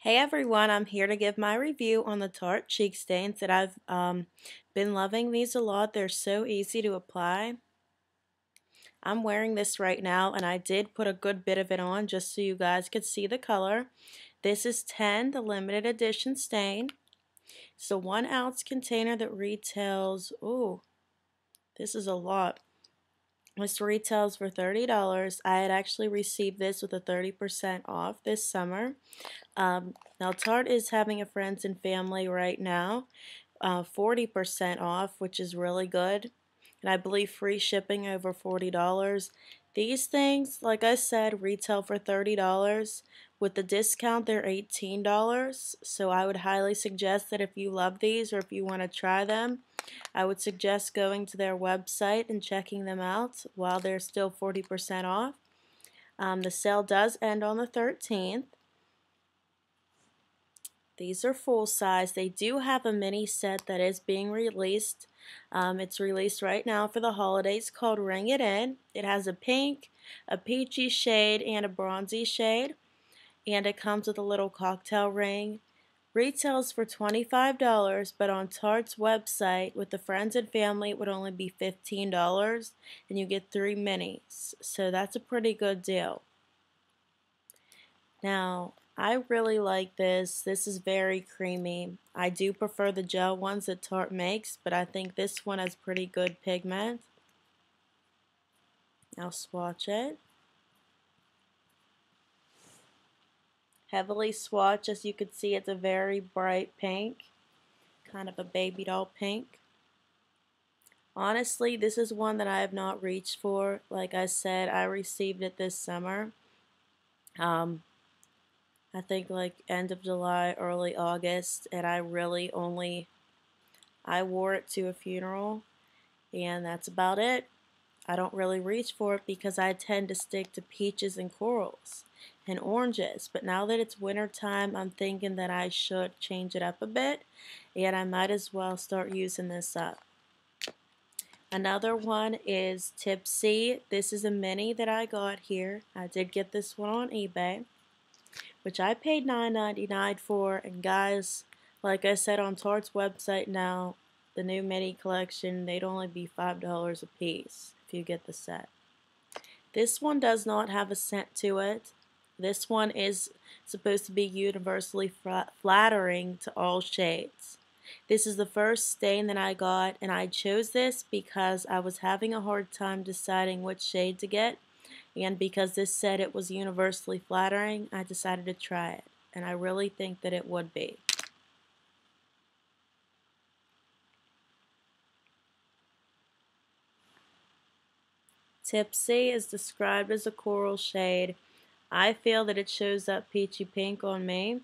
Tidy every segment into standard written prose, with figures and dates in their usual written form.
Hey everyone, I'm here to give my review on the Tarte cheek stains that I've been loving these a lot. They're so easy to apply. I'm wearing this right now and I did put a good bit of it on just so you guys could see the color. This is 10, the limited edition stain. It's a 1 ounce container that retails, ooh, this is a lot. This retails for $30. I had actually received this with a 30% off this summer. Now Tarte is having a friends and family right now, 40% off, which is really good. And I believe free shipping over $40. These things, like I said, retail for $30. With the discount, they're $18. So I would highly suggest that if you love these or if you want to try them, I would suggest going to their website and checking them out while they're still 40% off. The sale does end on the 13th. These are full size. They do have a mini set that is being released. It's released right now for the holidays called Ring It In. It has a pink, a peachy shade, and a bronzy shade. And it comes with a little cocktail ring. Retails for $25, but on Tarte's website with the friends and family it would only be $15, and you get 3 minis. So that's a pretty good deal. Now, I really like this. This is very creamy. I do prefer the gel ones that Tarte makes, but I think this one has pretty good pigment. I'll swatch it. Heavily swatched, as you can see, it's a very bright pink, kind of a baby doll pink. Honestly, this is one that I have not reached for. Like I said, I received it this summer. I think like end of July, early August, and I wore it to a funeral, and that's about it. I don't really reach for it because I tend to stick to peaches and corals and oranges. But now that it's winter time, I'm thinking that I should change it up a bit, and I might as well start using this up. Another one is Tipsy. This is a mini that I got here. I did get this one on eBay, which I paid $9.99 for. And guys, like I said on Tarte's website now, the new mini collection, they'd only be $5 a piece if you get the set. This one does not have a scent to it. This one is supposed to be universally flattering to all shades. This is the first stain that I got, and I chose this because I was having a hard time deciding which shade to get, and because this said it was universally flattering, I decided to try it, and I really think that it would be. Tipsy is described as a coral shade. I feel that it shows up peachy pink on me.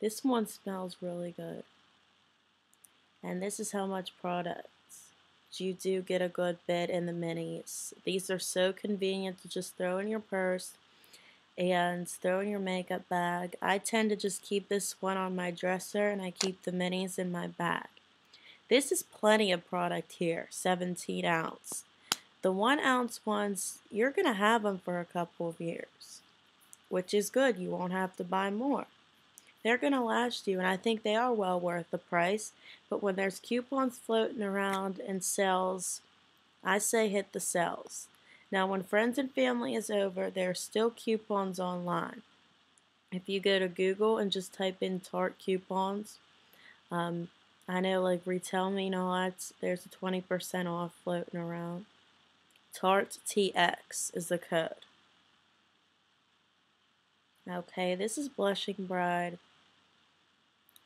This one smells really good. And this is how much product you do get a good bit in the minis. These are so convenient to just throw in your purse and throw in your makeup bag. I tend to just keep this one on my dresser and I keep the minis in my bag. This is plenty of product here, 17 ounce. The 1 ounce ones, you're going to have them for a couple of years, which is good. You won't have to buy more. They're going to last you, and I think they are well worth the price. But when there's coupons floating around and sales, I say hit the sales. Now, when friends and family is over, there are still coupons online. If you go to Google and just type in Tarte coupons, I know like Retail Me Nots, there's a 20% off floating around. Tarte TX is the code. Okay, this is Blushing Bride.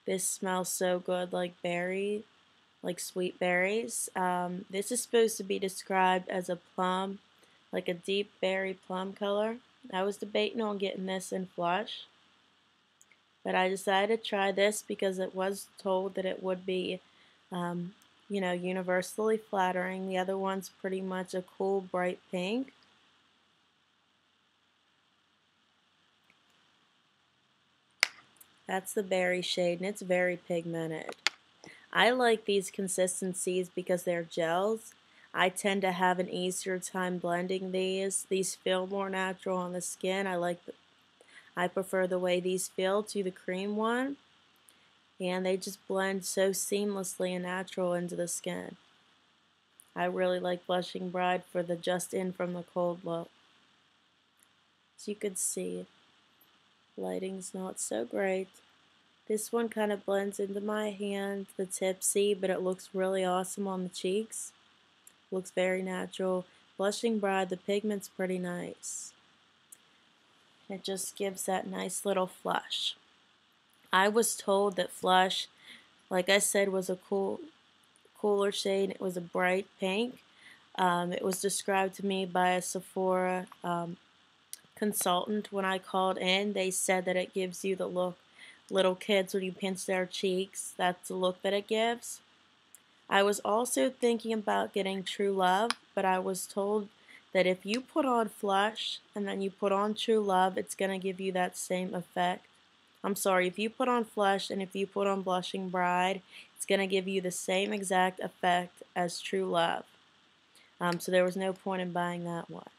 This smells so good, like berry, like sweet berries. This is supposed to be described as a plum, like a deep berry plum color. I was debating on getting this in Flush, but I decided to try this because it was told that it would be, universally flattering. The other one's pretty much a cool, bright pink. That's the berry shade, and it's very pigmented. I like these consistencies because they're gels. I tend to have an easier time blending these. These feel more natural on the skin. I prefer the way these feel to the cream one, and they just blend so seamlessly and natural into the skin. I really like Blushing Bride for the just in from the cold look. As you can see, lighting's not so great. This one kind of blends into my hand, the Tipsy, but it looks really awesome on the cheeks. Looks very natural. Blushing Bride, the pigment's pretty nice. It just gives that nice little flush. I was told that Flush, like I said, was a cooler shade. It was a bright pink. It was described to me by a Sephora consultant when I called in. They said that it gives you the look little kids when you pinch their cheeks. That's the look that it gives. I was also thinking about getting True Love, but I was told that if you put on Flush and then you put on True Love, it's going to give you that same effect. I'm sorry, if you put on Flush and if you put on Blushing Bride, it's going to give you the same exact effect as True Love. So there was no point in buying that one.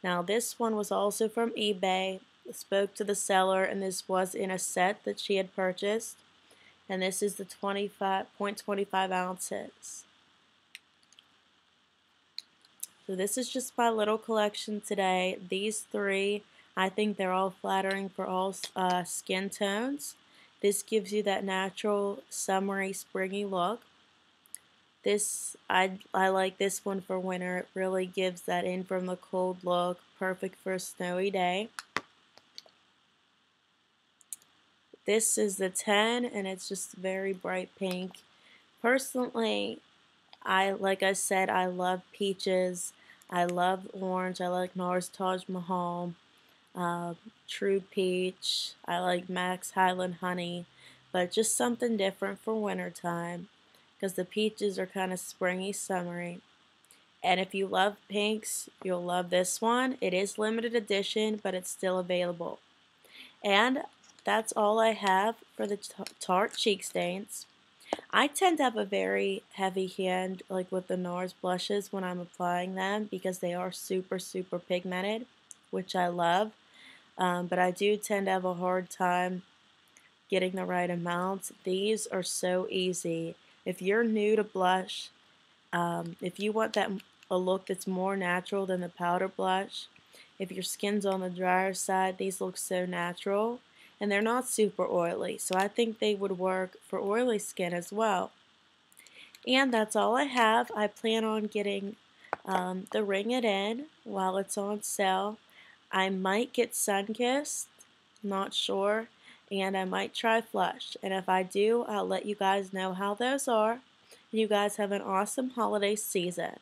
Now this one was also from eBay. I spoke to the seller, and this was in a set that she had purchased. And this is the 0.25 ounces. So this is just my little collection today. These three, I think they're all flattering for all skin tones. This gives you that natural, summery, springy look. This, I like this one for winter. It really gives that in from the cold look. Perfect for a snowy day. This is the 10, and it's just very bright pink. Personally, like I said, I love peaches. I love orange. I like NARS Taj Mahal, True Peach. I like Max Highland Honey, but just something different for wintertime because the peaches are kind of springy, summery. And if you love pinks, you'll love this one. It is limited edition, but it's still available. And that's all I have for the Tarte cheek stains. I tend to have a very heavy hand, like with the NARS blushes when I'm applying them, because they are super, super pigmented, which I love. But I do tend to have a hard time getting the right amount. These are so easy. If you're new to blush, if you want a look that's more natural than the powder blush, if your skin's on the drier side, these look so natural. And they're not super oily, so I think they would work for oily skin as well. And that's all I have. I plan on getting the Ring It In while it's on sale. I might get Sunkissed, not sure, and I might try Flush. And if I do, I'll let you guys know how those are. You guys have an awesome holiday season.